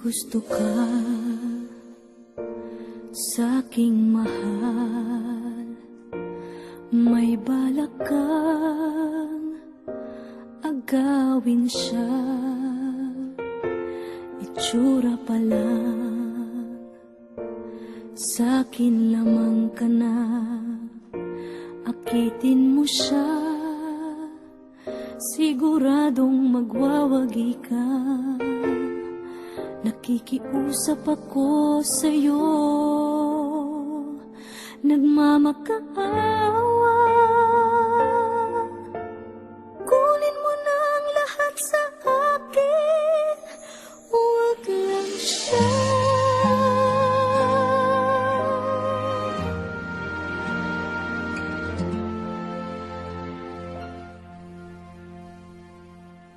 gusto ka sa'king mahal, may balak kang agawin siya. Itsura pa lang, sa'kin lamang ka na. Akitin mo siya, siguradong magwawagi ka. Nakikiusap ako sa'yo, nagmamakaawa. Kunin mo na ang lahat sa akin, huwag lang siya.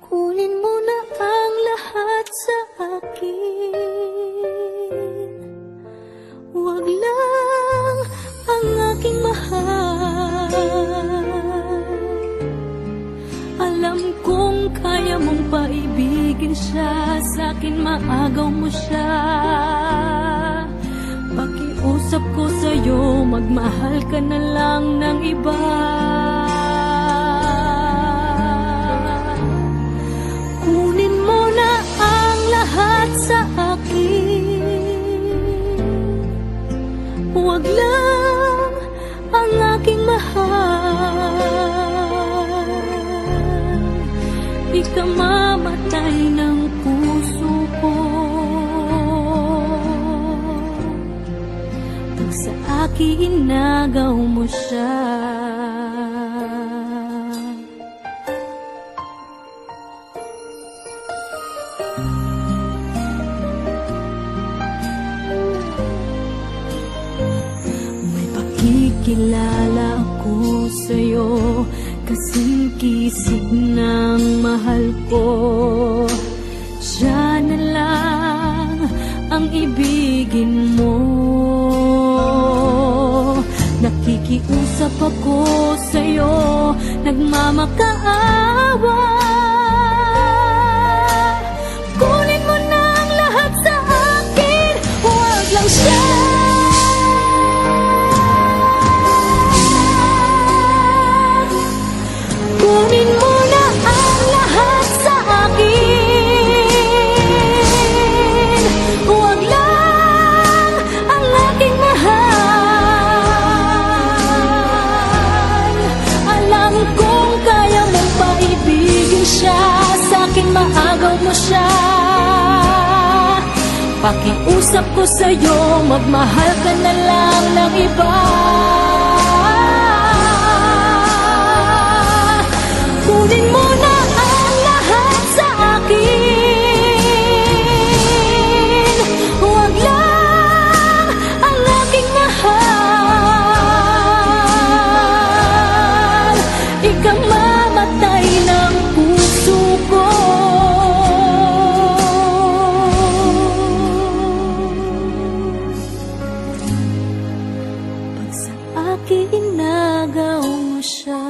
Kunin mo na ang lahat sa akin, huwag lang ang aking mahal. Alam kong kaya mong paibigin siya, sa'kin maagaw mo siya. Pakiusap ko sa'yo, magmahal ka na lang ng iba. Kunin mo na ang lahat sa akin, huwag lang ang aking mahal. Di ka mamatay ng puso ko pag sa akin inagaw mo siya. Kilala ako sa'yo, kasing kisig ng mahal ko. Siya na lang ang ibigin mo. Nakikiusap ako sa'yo, nagmamakaawa. Kunin mo na ang lahat sa akin, huwag lang siya. Kunin mo na ang lahat sa akin, huwag lang ang aking mahal. Alam kong kaya mong paibigin siya, sa'kin maagaw mo siya. Pakiusap ko sa'yo, magmahal ka na lang ng iba. Kunin mo na ang lahat sa akin, huwag lang ang aking mahal. Ikang mamatay ng puso ko pag sa akin inagaw mo siya.